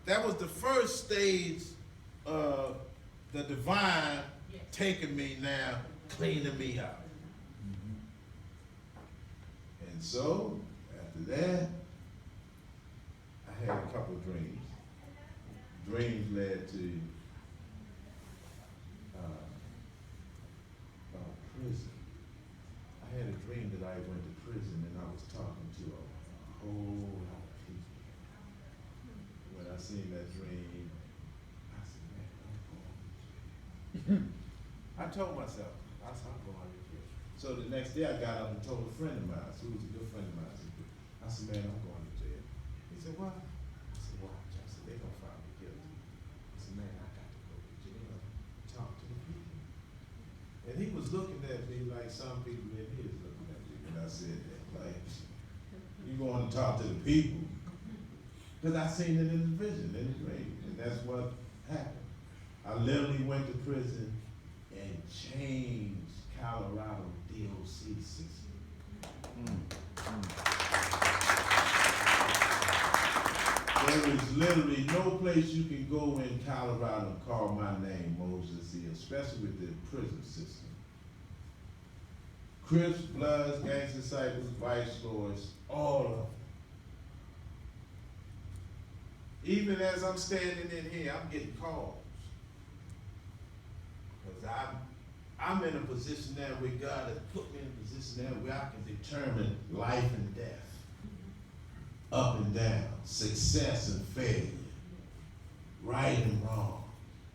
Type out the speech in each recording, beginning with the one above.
that was the first stage of the divine taking me now, cleaning me out. And so, after that, I had a couple of dreams. Dreams led to prison. I had a dream that I went to prison and I was talking to a whole lot of people. When I seen that dream, I said, man, I'm going to jail. I told myself, I said, I'm going to jail. So the next day I got up and told a friend of mine, who was a good friend of mine, I said, man, I'm going to jail. He said, why? I said, watch. I said, they're going to find me guilty. I said, man, I got to go to jail and talk to the people. And he was looking at me like some people in here is looking at me when I said that. Like, you going to talk to the people? Because I seen it in the vision, in the dream, and that's what happened. I literally went to prison and changed Colorado DOC system. There is literally no place you can go in Colorado and call my name Moses-El, especially with the prison system. Crips, Bloods, Gang Disciples, Vice Lords, all of them. Even as I'm standing in here, I'm getting calls. Because I'm in a position now where God has put me in a position now where I can determine life and death. Up and down, success and failure, right and wrong,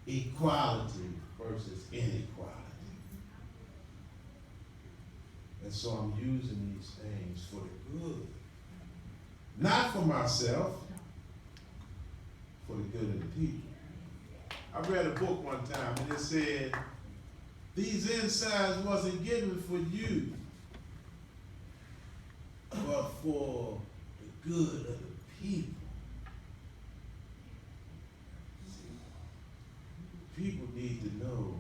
equality versus inequality. And so I'm using these things for the good. Not for myself, for the good of the people. I read a book one time and it said, these insights wasn't given for you, but for the good of the people. People need to know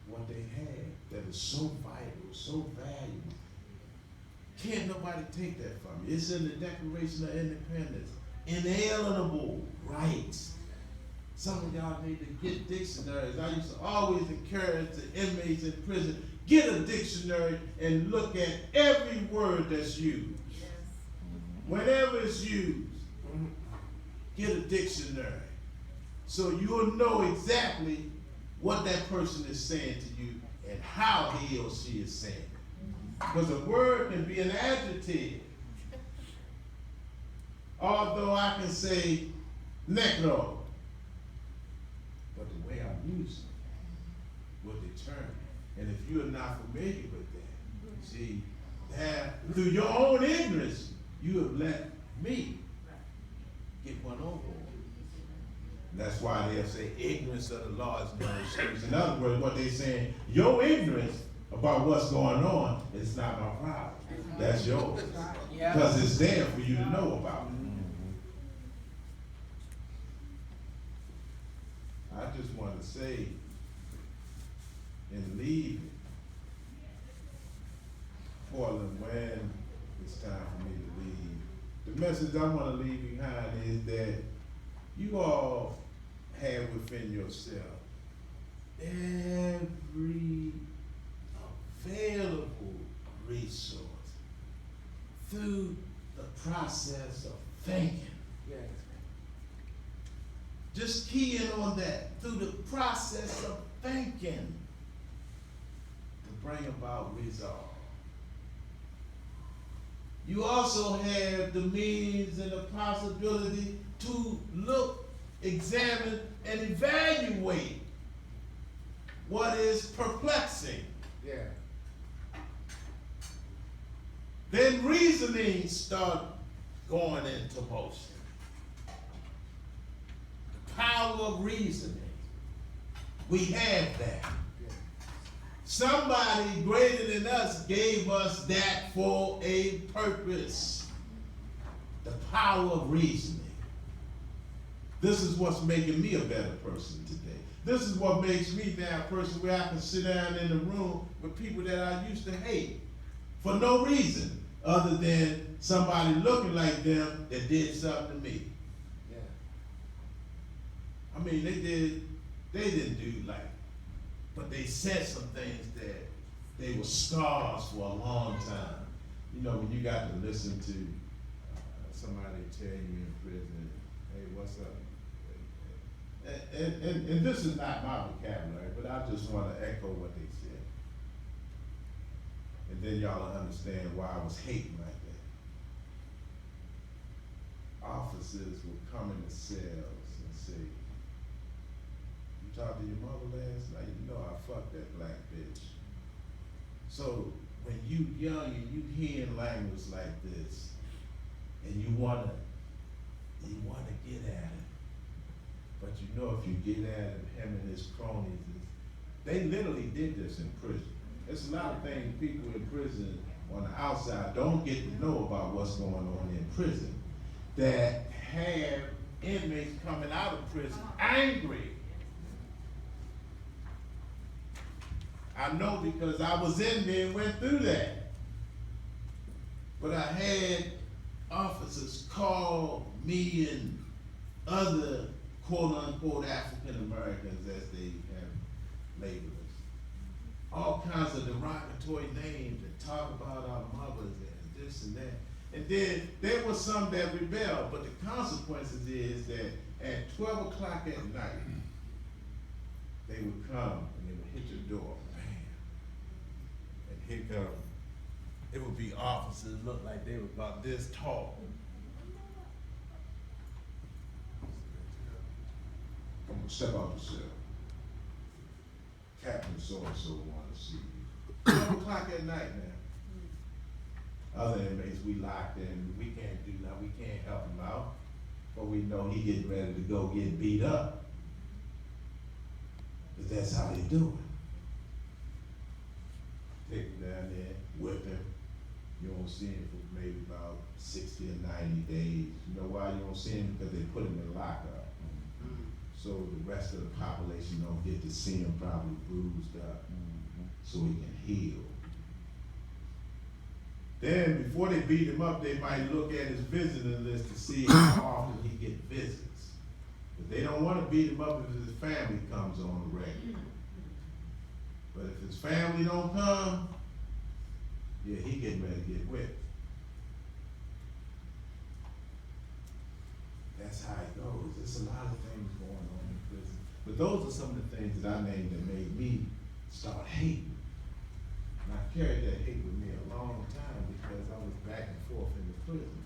what they have that is so vital, so valuable. Can't nobody take that from you. It's in the Declaration of Independence. Inalienable rights. Some of y'all need to get dictionaries. I used to always encourage the inmates in prison, get a dictionary and look at every word that's used. Yes. Whenever it's used, get a dictionary. So you'll know exactly what that person is saying to you and how he or she is saying it. Because a word can be an adjective. Although I can say necro, but the way I'm using it will determine. And if you're not familiar with that, see, that through your own ignorance, you have let me get one over. That's why they'll say ignorance of the law is no excuse. In other words, what they're saying, your ignorance about what's going on is not my problem. That's yours. Because it's there for you to know about it. I just want to say, in leaving Portland, when it's time for me to leave, the message I want to leave behind is that you all have within yourself every available resource through the process of thinking. Yes. Just key in on that. Through the process of thinking to bring about resolve. You also have the means and the possibility to look, examine, and evaluate what is perplexing. Yeah. Then reasoning start going into motion. Power of reasoning. We have that. Somebody greater than us gave us that for a purpose. The power of reasoning. This is what's making me a better person today. This is what makes me now a person where I can sit down in the room with people that I used to hate for no reason other than somebody looking like them that did something to me. I mean, they didn't do like, but they said some things that they were scars for a long time. You know, when you got to listen to somebody tell you in prison, hey, what's up? And this is not my vocabulary, but I just want to echo what they said. And then y'all will understand why I was hating like that. Officers would come in the cells and say, you talked to your mother last night? You know I fucked that black bitch. So when you young and you hearing language like this, and you wanna get at it, but you know if you get at him and his cronies, they literally did this in prison. There's a lot of things people in prison on the outside don't get to know about what's going on in prison, that have inmates coming out of prison angry. I know because I was in there and went through that. But I had officers call me and other quote-unquote African Americans, as they have labeled us, all kinds of derogatory names and talk about our mothers and this and that. And then there were some that rebelled, but the consequences is that at 12 o'clock at night, they would come and they would hit your door, bam, and here come, it would be officers look like they were about this tall. I'm gonna step out the cell. Captain so-and-so wanna see you. 12 o'clock at night, man. Other inmates we locked in, we can't do nothing, we can't help him out. But we know he getting ready to go get beat up. But that's how they do it. Take him down there, whip him. You don't see him for maybe about 60 or 90 days. You know why you don't see him? Because they put him in lockup. So the rest of the population don't get to see him probably bruised up, so he can heal. Then before they beat him up, they might look at his visitor list to see how often he get visits. But they don't want to beat him up if his family comes on the regular. But if his family don't come, yeah, he getting ready to get whipped. That's how it goes. There's a lot of things going on in prison. But those are some of the things that I named that made me start hating. And I carried that hate with me a long time because I was back and forth in the prison.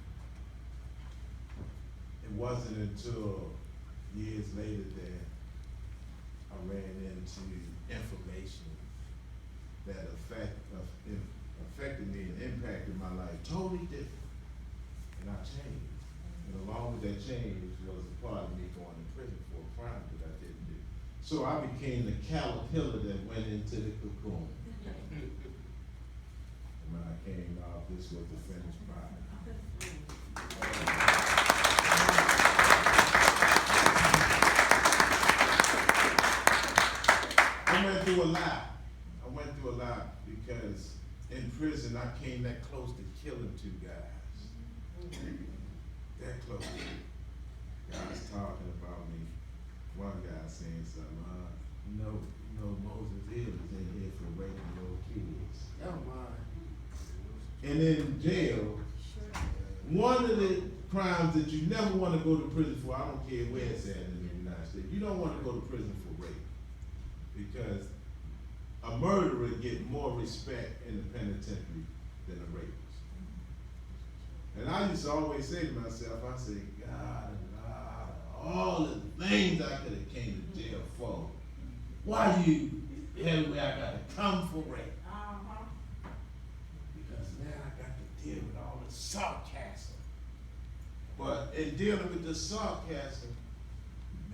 It wasn't until years later that I ran into information that affected me and impacted my life totally different. And I changed. And along with that change was a part of me going to prison for a crime that I didn't do. So I became the caterpillar that went into the cocoon. And when I came out, this was the finished product. I went through a lot because in prison I came that close to killing 2 guys. That close. Guys talking about me. One guy saying something, no, Moses-El is in here for raping little kids. Oh my. And in jail, one of the crimes that you never want to go to prison for, I don't care where it's at in the United States, you don't want to go to prison for rape. Because a murderer gets more respect in the penitentiary than a rapist. And I used to always say to myself, I say, God, all the things I could have came to jail for, why you everywhere I got to come for rape? Because now I got to deal with all the sarcasm. But in dealing with the sarcasm,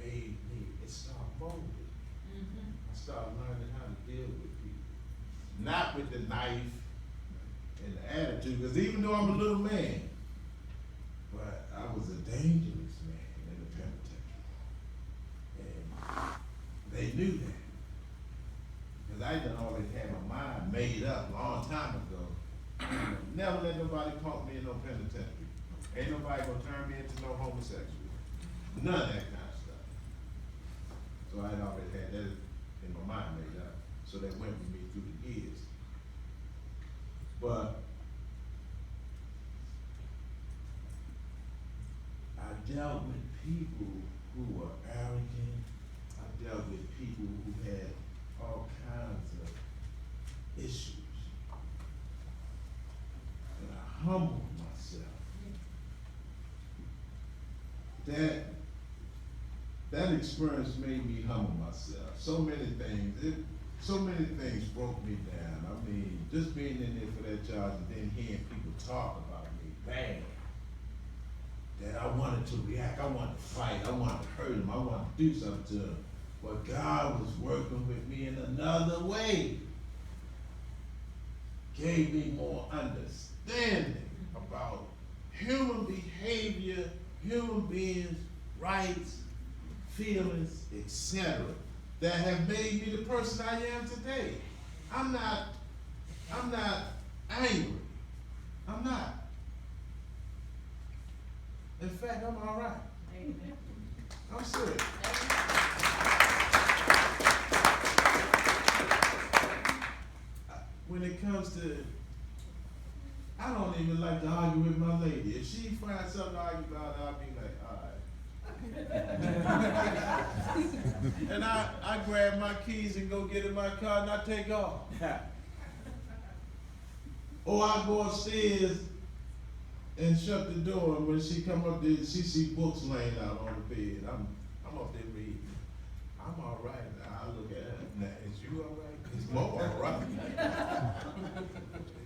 it started molding. I started learning how to deal with people. Not with the knife and the attitude, because even though I'm a little man, but I was a dangerous man in the penitentiary. And they knew that. Because I done already had my mind made up a long time ago. Never let nobody punk me in no penitentiary. Ain't nobody gonna turn me into no homosexual. None of that kind of stuff. So I had already had that in my mind laid out. So that went with me through the years. But I dealt with people who were arrogant. I dealt with people who had all kinds of issues. And I humbled myself. That experience made me humble myself. So many things broke me down. I mean, just being in there for that charge and then hearing people talk about me bad. That I wanted to react, I wanted to fight, I wanted to hurt him, I wanted to do something to him. But God was working with me in another way. Gave me more understanding about human behavior, human beings, rights, feelings, etc. that have made me the person I am today. I'm not angry. I'm not. In fact, I'm all right. Amen. I'm serious. When it comes to, I don't even like to argue with my lady. If she finds something to argue about, I'll be like, all right. And I grab my keys and go get in my car and I take off. Or I go upstairs and shut the door, and when she come up there, she see books laying out on the bed. I'm up there reading. I'm all right. I look at her. Now, is you all right? Is Mo all right?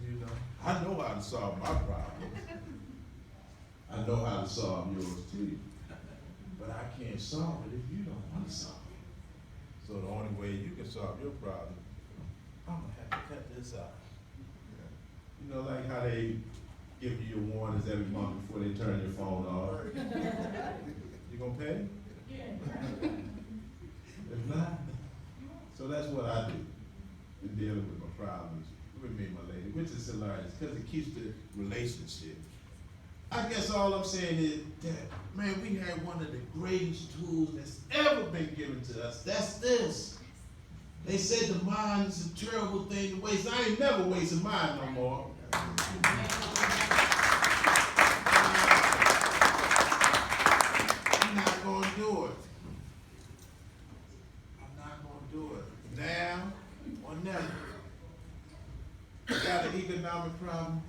You know, I know how to solve my problems. I know how to solve yours too. But I can't solve it if you don't want to solve it. So the only way you can solve your problem, I'm gonna have to cut this out. You know, like how they give you your warnings every month before they turn your phone off. You gonna pay? Yeah. If not, so that's what I do in dealing with my problems with me and my lady, which is hilarious because it keeps the relationship. I guess all I'm saying is that, man, we had one of the greatest tools that's ever been given to us. That's this. They said the mind is a terrible thing to waste. I ain't never wasting mine no more. I'm not going to do it. I'm not going to do it. Now or never. Got an economic problem?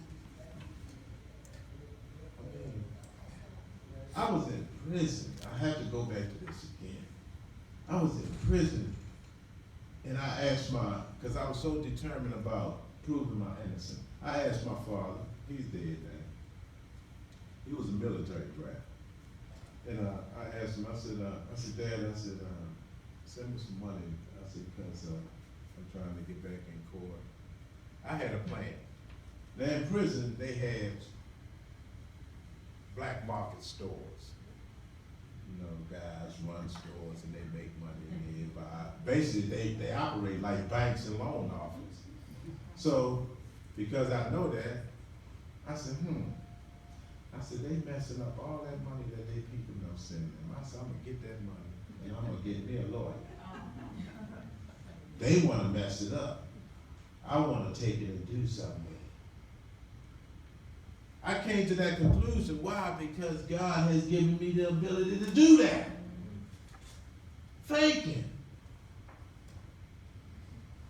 I was in prison. I have to go back to this again. I was in prison, and I asked because I was so determined about proving my innocence. I asked my father, he's dead now. He was a military brat. And I asked him, I said, Dad, send me some money. I said, because I'm trying to get back in court. I had a plan. Now in prison, they had black market stores. You know, guys run stores and they make money and they buy. Basically, they operate like banks and loan offices. So, because I know that, I said, I said, they messing up all that money that they people don't send them. I said, I'm gonna get that money and I'm gonna get me a lawyer. They wanna mess it up. I wanna take it and do something with it. I came to that conclusion. Why? Because God has given me the ability to do that. Thinking.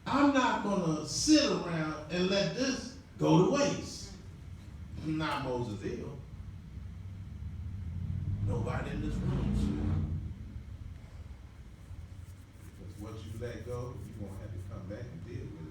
I'm not gonna sit around and let this go to waste. I'm not Moses-El. Nobody in this room should. Because what you let go, you're gonna have to come back and deal with it.